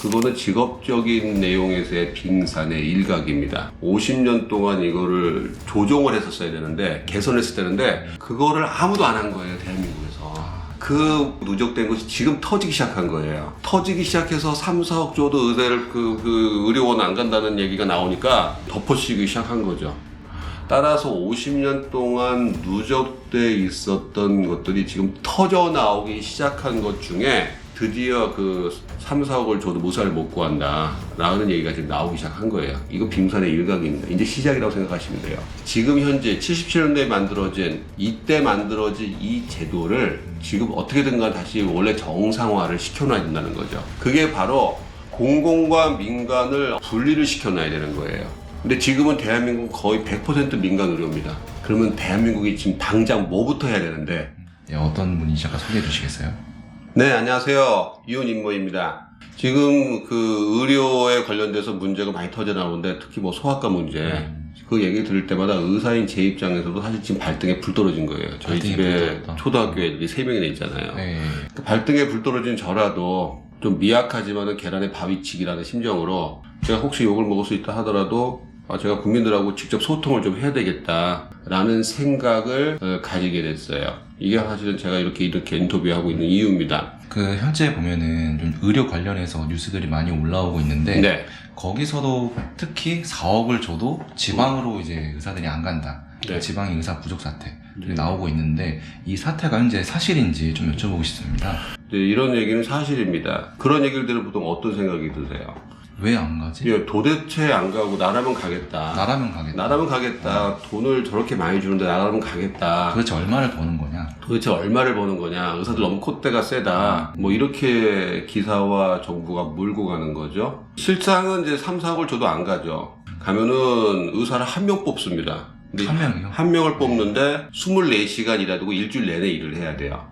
그거는 직업적인 내용에서의 빙산의 일각입니다. 50년 동안 이거를 조정을 했었어야 되는데, 개선했어야 되는데, 그거를 아무도 안 한 거예요, 대한민국에서. 그 누적된 것이 지금 터지기 시작한 거예요. 터지기 시작해서 3, 4억 줘도 의대를 의료원 안 간다는 얘기가 나오니까 덮어씌기 시작한 거죠. 따라서 50년 동안 누적돼 있었던 것들이 지금 터져 나오기 시작한 것 중에 드디어 3, 4억을 줘도 무사를 못 구한다 라는 얘기가 지금 나오기 시작한 거예요. 이거 빙산의 일각입니다. 이제 시작이라고 생각하시면 돼요. 지금 현재 77년도에 만들어진 이 제도를 지금 어떻게든가 다시 원래 정상화를 시켜놔야 된다는 거죠. 그게 바로 공공과 민간을 분리를 시켜놔야 되는 거예요. 근데 지금은 대한민국은 거의 100% 민간 의료입니다. 그러면 대한민국이 지금 당장 뭐부터 해야 되는데? 네, 어떤 분이실까 소개해 주시겠어요? 네, 안녕하세요. 이훈임모입니다. 지금 의료에 관련돼서 문제가 많이 터져 나오는데 특히 소아과 문제 그 얘기 들을 때마다 의사인 제 입장에서도 사실 지금 발등에 불 떨어진 거예요. 저희 집에 초등학교 애들이 3명이나 있잖아요. 네. 발등에 불 떨어진 저라도 좀 미약하지만은 계란에 바위치기라는 심정으로 제가 혹시 욕을 먹을 수 있다 하더라도 제가 국민들하고 직접 소통을 좀 해야 되겠다라는 생각을 가지게 됐어요. 이게 사실은 제가 이렇게 인터뷰하고 있는 이유입니다. 현재 보면은 좀 의료 관련해서 뉴스들이 많이 올라오고 있는데 네. 거기서도 특히 4억을 줘도 지방으로 이제 의사들이 안 간다. 네. 지방의 의사 부족 사태들이 나오고 있는데 이 사태가 현재 사실인지 좀 여쭤보고 싶습니다. 네, 이런 얘기는 사실입니다. 그런 얘기를 들으면 보통 어떤 생각이 드세요? 왜 안 가지? 예, 도대체 안 가고 나라면 가겠다. 나라면 가겠다. 돈을 저렇게 많이 주는데 나라면 가겠다. 도대체 얼마를 버는 거냐? 도대체 얼마를 버는 거냐? 의사들 너무 콧대가 세다. 이렇게 기사와 정부가 몰고 가는 거죠. 실상은 이제 3, 4억을 줘도 안 가죠. 가면은 의사를 한 명 뽑습니다. 근데 한 명이요? 한 명을 뽑는데 24시간 일하고 일주일 내내 일을 해야 돼요.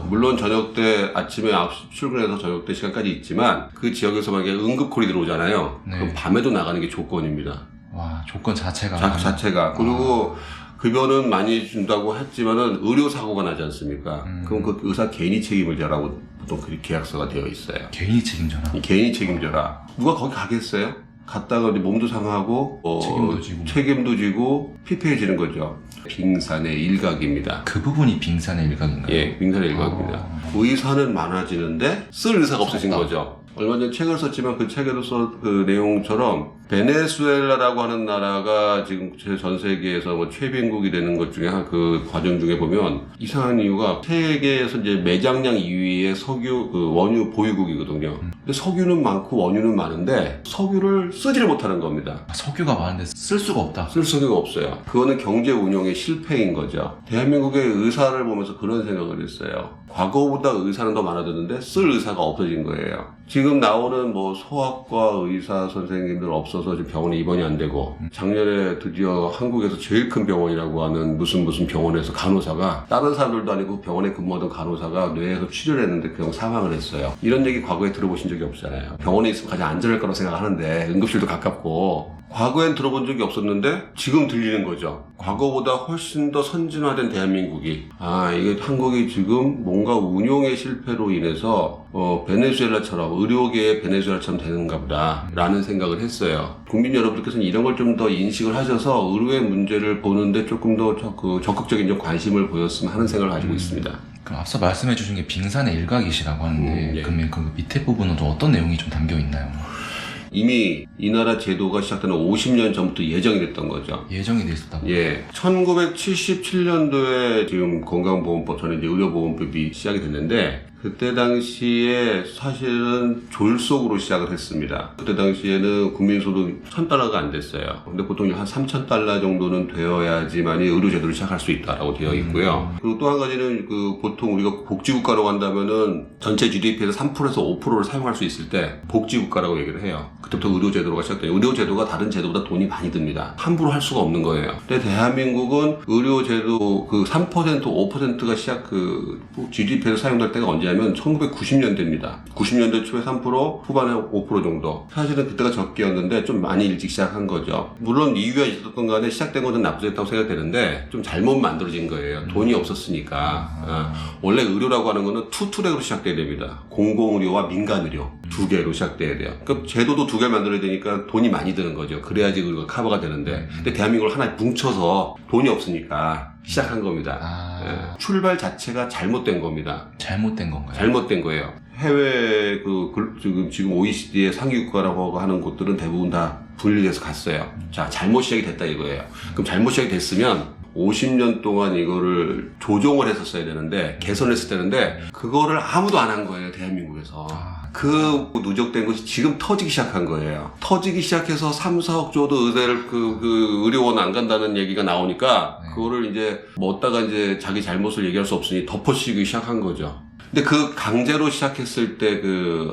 물론 저녁 때 아침에 9시 출근해서 저녁 때 시간까지 있지만 그 지역에서 만약에 응급콜이 들어오잖아요. 네. 그럼 밤에도 나가는 게 조건입니다. 와, 조건 자체가. 그리고 급여는 많이 준다고 했지만은 의료사고가 나지 않습니까? 그럼 그 의사 개인이 책임을 져라고 보통 그 계약서가 되어 있어요. 개인이 책임져라. 개인이 책임져라. 누가 거기 가겠어요? 갔다가 몸도 상하고 책임도 지고 피폐해지는 거죠. 빙산의 일각입니다. 그 부분이 빙산의 일각인가요? 예, 빙산의 일각입니다. 의사는 많아지는데 쓸 의사가 없어진 거죠. 얼마 전에 책을 썼지만 그 책에도 그 내용처럼 베네수엘라라고 하는 나라가 지금 전 세계에서 최빈국이 되는 것 중에 그 과정 중에 보면 이상한 이유가 세계에서 이제 매장량 2위의 원유 보유국이거든요. 근데 석유는 많고 원유는 많은데 석유를 쓰지를 못하는 겁니다. 석유가 많은데 쓸 수가 없다. 쓸 석유가 없어요. 그거는 경제 운용의 실패인 거죠. 대한민국의 의사를 보면서 그런 생각을 했어요. 과거보다 의사는 더 많아졌는데 쓸 의사가 없어진 거예요. 지금 나오는 소아과 의사 선생님들 없어서 지금 병원에 입원이 안 되고 작년에 드디어 한국에서 제일 큰 병원이라고 하는 무슨 병원에서 간호사가 다른 사람들도 아니고 병원에 근무하던 간호사가 뇌에서 출혈을 했는데 그냥 사망을 했어요. 이런 얘기 과거에 들어보신 적이 없잖아요. 병원에 있으면 가장 안전할 거라고 생각하는데 응급실도 가깝고 과거엔 들어본 적이 없었는데 지금 들리는 거죠. 과거보다 훨씬 더 선진화된 대한민국이 이게 한국이 지금 뭔가 운용의 실패로 인해서 베네수엘라처럼 의료계의 베네수엘라처럼 되는가 보다 라는 생각을 했어요. 국민 여러분들께서는 이런 걸 좀 더 인식을 하셔서 의료의 문제를 보는데 조금 더 적극적인 좀 관심을 보였으면 하는 생각을 가지고 있습니다. 그럼 앞서 말씀해 주신 게 빙산의 일각이시라고 하는데 예. 그러면 그 밑에 부분은 또 어떤 내용이 좀 담겨 있나요? 이미 이 나라 제도가 시작되는 50년 전부터 예정이 됐던 거죠. 예정이 돼 있었다고? 예. 1977년도에 지금 건강보험법, 저는 이제 의료보험법이 시작이 됐는데, 그때 당시에 사실은 졸속으로 시작을 했습니다. 그때 당시에는 국민소득 $1,000가 안 됐어요. 근데 보통 한 $3,000 정도는 되어야지만이 의료제도를 시작할 수 있다라고 되어 있고요. 그리고 또 한 가지는 보통 우리가 복지국가로 간다면은 전체 GDP에서 3%에서 5%를 사용할 수 있을 때 복지국가라고 얘기를 해요. 그때부터 의료제도가 시작돼요. 의료제도가 다른 제도보다 돈이 많이 듭니다. 함부로 할 수가 없는 거예요. 근데 대한민국은 의료제도 3%, 5%가 GDP에서 사용될 때가 언제냐면 1990년대입니다. 90년대 초에 3%, 후반에 5% 정도. 사실은 그때가 적기였는데 좀 많이 일찍 시작한 거죠. 물론 이유가 있었던 간에 시작된 것은 나쁘졌다고 생각되는데 좀 잘못 만들어진 거예요. 돈이 없었으니까. 원래 의료라고 하는 거는 투 트랙으로 시작돼야 됩니다. 공공의료와 민간의료. 두 개로 시작돼야 돼요. 그러니까 제도도 두 개 만들어야 되니까 돈이 많이 드는 거죠. 그래야지 그거 커버가 되는데. 근데 대한민국을 하나에 뭉쳐서 돈이 없으니까 시작한 겁니다. 예. 출발 자체가 잘못된 겁니다. 잘못된 건가요? 잘못된 거예요. 해외 지금 OECD의 상위 국가라고 하는 곳들은 대부분 다 분리돼서 갔어요. 자, 잘못 시작이 됐다 이거예요. 그럼 잘못 시작이 됐으면 50년 동안 이거를 조정을 했었어야 되는데, 개선했어야 되는데, 그거를 아무도 안 한 거예요, 대한민국에서. 그 누적된 것이 지금 터지기 시작한 거예요. 터지기 시작해서 3, 4억 줘도 의대를, 의료원 안 간다는 얘기가 나오니까, 그거를 이제, 먹다가 이제 자기 잘못을 얘기할 수 없으니 덮어씌우기 시작한 거죠. 근데 그 강제로 시작했을 때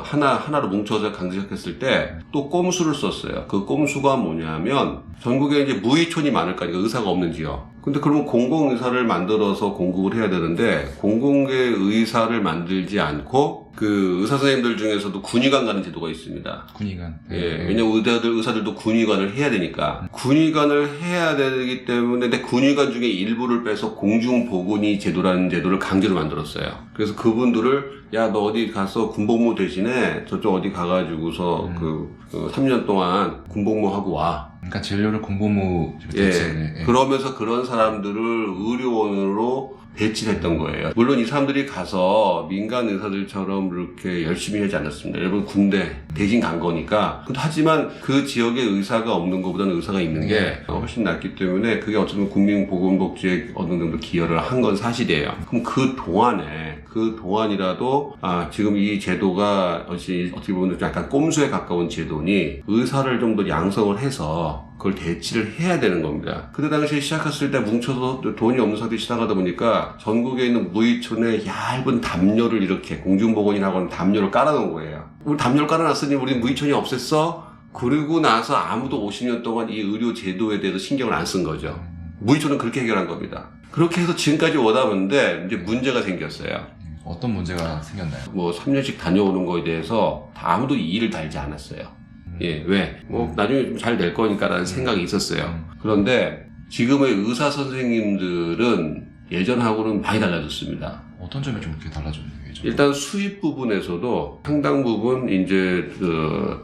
하나로 뭉쳐서 강제 시작했을 때 또 꼼수를 썼어요. 그 꼼수가 뭐냐면 전국에 이제 무의촌이 많을 거 아니에요. 의사가 없는 지역. 근데 그러면 공공의사를 만들어서 공급을 해야 되는데 공공의사를 만들지 않고 그 의사 선생님들 중에서도 군의관 가는 제도가 있습니다. 군의관. 예, 왜냐면 의사들도 군의관을 해야 되니까. 군의관을 해야 되기 때문에, 근데 군의관 중에 일부를 빼서 공중보건의 제도라는 제도를 강제로 만들었어요. 그래서 그분들을, 야, 너 어디 가서 군복무 대신에 저쪽 어디 가가지고서 3년 동안 군복무 하고 와. 그러니까 진료를 공복무 예. 대체를. 그러면서 그런 사람들을 의료원으로 배치를 했던 거예요. 물론 이 사람들이 가서 민간 의사들처럼 이렇게 열심히 하지 않았습니다. 여러분 군대 대신 간 거니까. 하지만 그 지역에 의사가 없는 것보다는 의사가 있는 게 훨씬 낫기 때문에 그게 어쩌면 국민보건복지에 어느 정도 기여를 한 건 사실이에요. 그럼 그 동안이라도 지금 이 제도가 어떻게 보면 약간 꼼수에 가까운 제도니 의사를 좀 더 양성을 해서 그걸 대치를 해야 되는 겁니다. 그때 당시에 시작했을 때 뭉쳐서 돈이 없는 상태에 시작하다 보니까 전국에 있는 무의촌에 얇은 담요를 이렇게 공중보건이라고 하는 담요를 깔아놓은 거예요. 우리 담요를 깔아놨으니 우리 무의촌이 없앴어? 그리고 나서 아무도 50년 동안 이 의료 제도에 대해서 신경을 안 쓴 거죠. 무의촌은 그렇게 해결한 겁니다. 그렇게 해서 지금까지 오다 보는데 이제 문제가 생겼어요. 어떤 문제가 생겼나요? 3년씩 다녀오는 거에 대해서 아무도 이의를 달지 않았어요. 예, 왜? 나중에 좀 잘 될 거니까라는 생각이 있었어요. 그런데 지금의 의사 선생님들은 예전하고는 많이 달라졌습니다. 어떤 점이 좀 그렇게 달라졌나요? 예전? 일단 수입 부분에서도 상당 부분 이제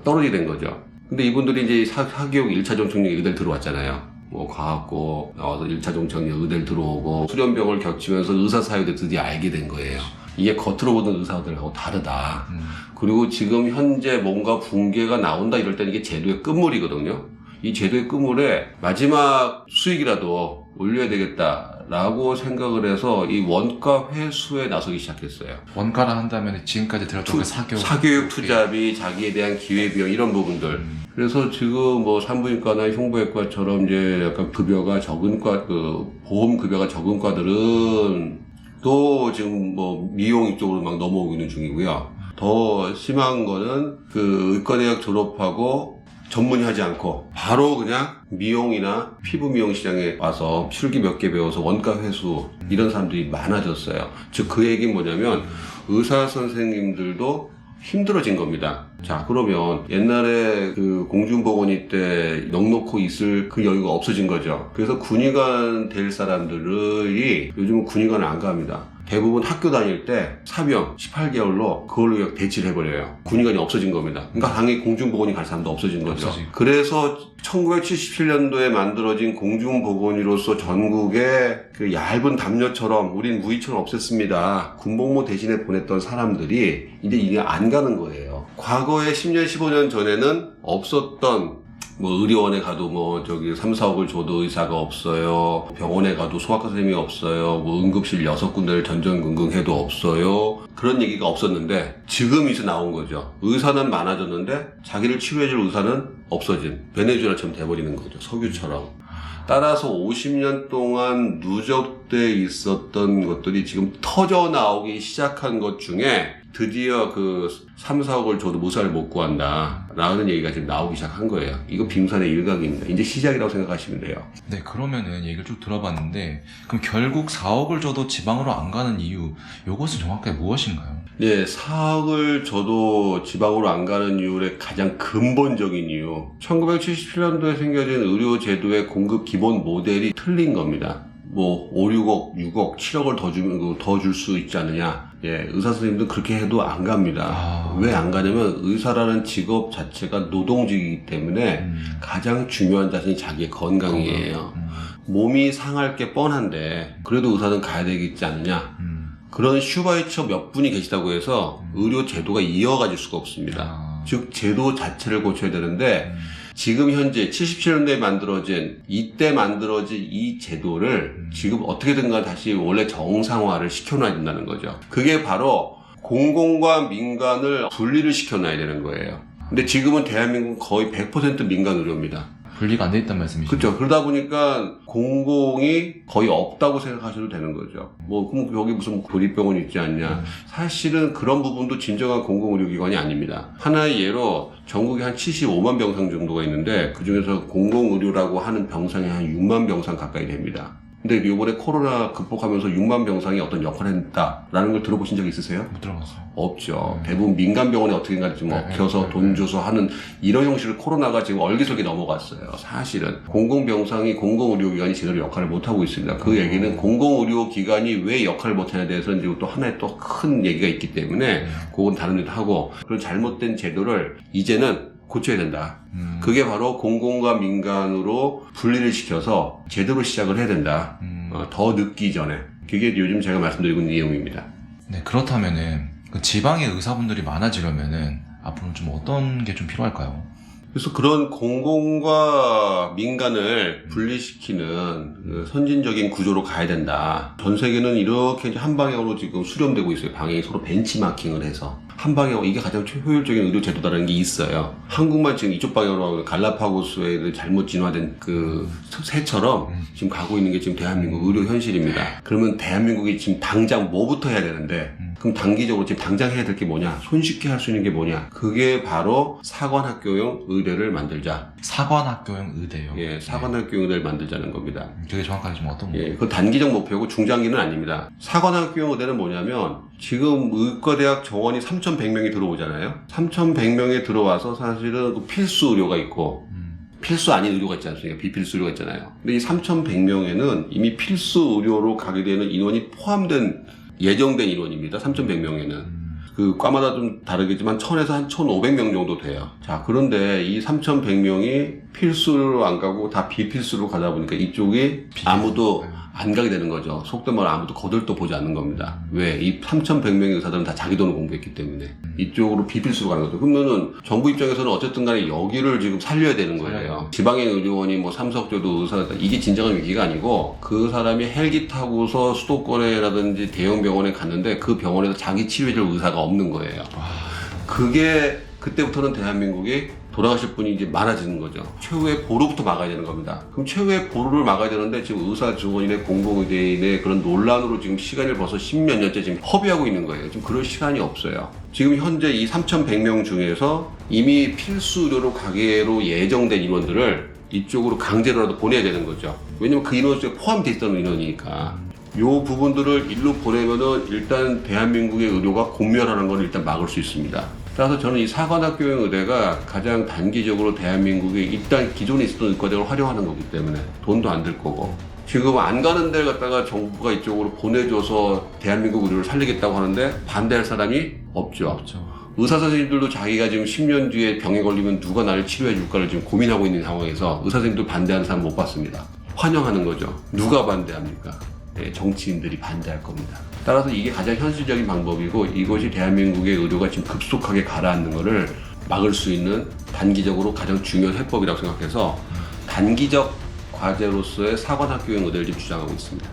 떨어지게 된 거죠. 근데 이분들이 이제 사교육 1차 정책력 의대를 들어왔잖아요. 과학고 나와서 1차 정책력 의대를 들어오고 수련병을 겹치면서 의사 사회를 드디어 알게 된 거예요. 이게 겉으로 보던 의사들하고 다르다. 그리고 지금 현재 뭔가 붕괴가 나온다 이럴 때는 이게 제도의 끝물이거든요. 이 제도의 끝물에 마지막 수익이라도 올려야 되겠다라고 생각을 해서 이 원가 회수에 나서기 시작했어요. 원가라 한다면 지금까지 들었던 사교육 투자비, 자기에 대한 기회비용 이런 부분들. 그래서 지금 산부인과나 흉부외과처럼 이제 약간 급여가 적은 보험 급여가 적은 과들은 또 지금 미용 이쪽으로 막 넘어오고 있는 중이고요. 더 심한 거는 의과대학 졸업하고 전문의 하지 않고 바로 그냥 미용이나 피부 미용 시장에 와서 필기 몇 개 배워서 원가 회수 이런 사람들이 많아졌어요. 즉 그 얘기는 뭐냐면 의사 선생님들도 힘들어진 겁니다. 자, 그러면 옛날에 공중보건의 때 넉넉히 있을 그 여유가 없어진 거죠. 그래서 군의관 될 사람들이 요즘은 군의관을 안 갑니다. 대부분 학교 다닐 때 사병 18개월로 그걸로 대치를 해버려요. 군의관이 없어진 겁니다. 그러니까 당연히 공중보건이 갈 사람도 없어진 거죠. 그래서 1977년도에 만들어진 공중보건의로서 전국에 그 얇은 담요처럼 우린 무의촌을 없앴습니다. 군복무 대신에 보냈던 사람들이 이제 안 가는 거예요. 과거에 10년, 15년 전에는 없었던 의료원에 가도 3, 4억을 줘도 의사가 없어요. 병원에 가도 소아과 선생님이 없어요. 응급실 6군데를 전전긍긍해도 없어요. 그런 얘기가 없었는데 지금 이제 나온 거죠. 의사는 많아졌는데 자기를 치료해줄 의사는 없어진 베네수엘라처럼 돼버리는 거죠. 석유처럼. 따라서 50년 동안 누적돼 있었던 것들이 지금 터져 나오기 시작한 것 중에 드디어 3, 4억을 줘도 무사를 못 구한다 라는 얘기가 지금 나오기 시작한 거예요. 이거 빙산의 일각입니다. 이제 시작이라고 생각하시면 돼요. 네, 그러면은 얘기를 쭉 들어봤는데 그럼 결국 4억을 줘도 지방으로 안 가는 이유, 이것은 정확하게 무엇인가요? 네, 4억을 줘도 지방으로 안 가는 이유의 가장 근본적인 이유, 1977년도에 생겨진 의료제도의 공급 기본 모델이 틀린 겁니다. 5, 6억, 6억, 7억을 더 줄 수 있지 않느냐. 예, 의사 선생님도 그렇게 해도 안 갑니다. 왜 안 가냐면 의사라는 직업 자체가 노동직이기 때문에 가장 중요한 자신이 자기의 건강이에요. 몸이 상할 게 뻔한데 그래도 의사는 가야 되겠지 않느냐. 그런 슈바이처 몇 분이 계시다고 해서 의료 제도가 이어가질 수가 없습니다. 즉 제도 자체를 고쳐야 되는데 지금 현재 77년대에 만들어진 이 제도를 지금 어떻게든가 다시 원래 정상화를 시켜놔야 된다는 거죠. 그게 바로 공공과 민간을 분리를 시켜놔야 되는 거예요. 근데 지금은 대한민국은 거의 100% 민간 의료입니다. 분리가 안 돼 있단 말씀이시죠? 그렇죠. 그러다 보니까 공공이 거의 없다고 생각하셔도 되는 거죠. 뭐 그럼 여기 무슨 도립병원이 있지 않냐. 사실은 그런 부분도 진정한 공공의료기관이 아닙니다. 하나의 예로 전국에 한 75만 병상 정도가 있는데 그중에서 공공의료라고 하는 병상이 한 6만 병상 가까이 됩니다. 근데 이번에 코로나 극복하면서 6만 병상이 어떤 역할을 했다라는 걸 들어보신 적 있으세요? 못 들어봤어요. 없죠. 대부분 민간 병원에 어떻게든가 좀 엎혀서 돈 줘서 하는 이런 형식을 코로나가 지금 얼기설기 넘어갔어요. 사실은 공공병상이 공공의료기관이 제대로 역할을 못하고 있습니다. 그 얘기는 공공의료기관이 왜 역할을 못하냐에 대해서는 지금 또 하나의 또 큰 얘기가 있기 때문에 그건 다른 데도 하고 그런 잘못된 제도를 이제는 고쳐야 된다. 그게 바로 공공과 민간으로 분리를 시켜서 제대로 시작을 해야 된다. 더 늦기 전에. 그게 요즘 제가 말씀드리고 있는 내용입니다. 네, 그렇다면은 그 지방의 의사분들이 많아지려면은 앞으로 좀 어떤 게 좀 필요할까요? 그래서 그런 공공과 민간을 분리시키는 그 선진적인 구조로 가야 된다. 전 세계는 이렇게 이제 한 방향으로 지금 수렴되고 있어요. 방향이 서로 벤치마킹을 해서. 한 방향으로 이게 가장 효율적인 의료 제도다라는 게 있어요. 한국만 지금 이쪽 방향으로 갈라파고스의 잘못 진화된 그 새처럼 지금 가고 있는 게 지금 대한민국 의료 현실입니다. 그러면 대한민국이 지금 당장 뭐부터 해야 되는데 그럼 단기적으로 지금 당장 해야 될 게 뭐냐? 손쉽게 할 수 있는 게 뭐냐? 그게 바로 사관학교용 의대를 만들자. 사관학교용 의대요. 예, 사관학교용 의대를 만들자는 겁니다. 되게 정확하게 좀 어떤 거? 예, 그 단기적 목표고 중장기는 아닙니다. 사관학교용 의대는 뭐냐면 지금 의과대학 정원이 3,100명이 들어오잖아요. 3,100명이 들어와서 사실은 그 필수 의료가 있고 필수 아닌 의료가 있지 않습니까? 비필수 의료가 있잖아요. 근데 이 3,100명에는 이미 필수 의료로 가게 되는 인원이 포함된 예정된 인원입니다. 3,100명에는. 그 과마다 좀 다르겠지만 1,000에서 한 1,500명 정도 돼요. 자, 그런데 이 3,100명이 필수로 안 가고 다 비필수로 가다 보니까 이쪽이 아무도 안 가게 되는 거죠. 속된 말로 아무도 거들떠 보지 않는 겁니다. 왜? 이 3,100명의 의사들은 다 자기 돈을 공부했기 때문에 이쪽으로 비필수로 가는 거죠. 그러면은 정부 입장에서는 어쨌든 간에 여기를 지금 살려야 되는 거예요. 지방의 의료원이 뭐 삼석조도 의사가 이게 진정한 위기가 아니고 그 사람이 헬기 타고서 수도권에라든지 대형 병원에 갔는데 그 병원에서 자기 치료해줄 의사가 없는 거예요. 그게 그때부터는 대한민국이 돌아가실 분이 이제 많아지는 거죠. 최후의 보루부터 막아야 되는 겁니다. 그럼 최후의 보루를 막아야 되는데 지금 의사 직원인의 공공의대인의 그런 논란으로 지금 시간을 벌써 10몇 년째 지금 허비하고 있는 거예요. 지금 그럴 시간이 없어요. 지금 현재 이 3,100명 중에서 이미 필수 의료로 가게로 예정된 인원들을 이쪽으로 강제로라도 보내야 되는 거죠. 왜냐면 그 인원 중에 포함되어 있던 인원이니까. 요 부분들을 일로 보내면은 일단 대한민국의 의료가 공멸하는 걸 일단 막을 수 있습니다. 따라서 저는 이 사관학교용 의대가 가장 단기적으로 대한민국에 일단 기존에 있었던 의과대학을 활용하는 거기 때문에 돈도 안 들 거고 지금 안 가는 데를 갖다가 정부가 이쪽으로 보내줘서 대한민국 의료를 살리겠다고 하는데 반대할 사람이 없죠. 의사 선생님들도 자기가 지금 10년 뒤에 병에 걸리면 누가 나를 치료해 줄까를 지금 고민하고 있는 상황에서 의사 선생님들 반대하는 사람 못 봤습니다. 환영하는 거죠. 누가 반대합니까? 네, 정치인들이 반대할 겁니다. 따라서 이게 가장 현실적인 방법이고 이것이 대한민국의 의료가 지금 급속하게 가라앉는 것을 막을 수 있는 단기적으로 가장 중요한 해법이라고 생각해서 단기적 과제로서의 사관학교용 의대를 지금 주장하고 있습니다.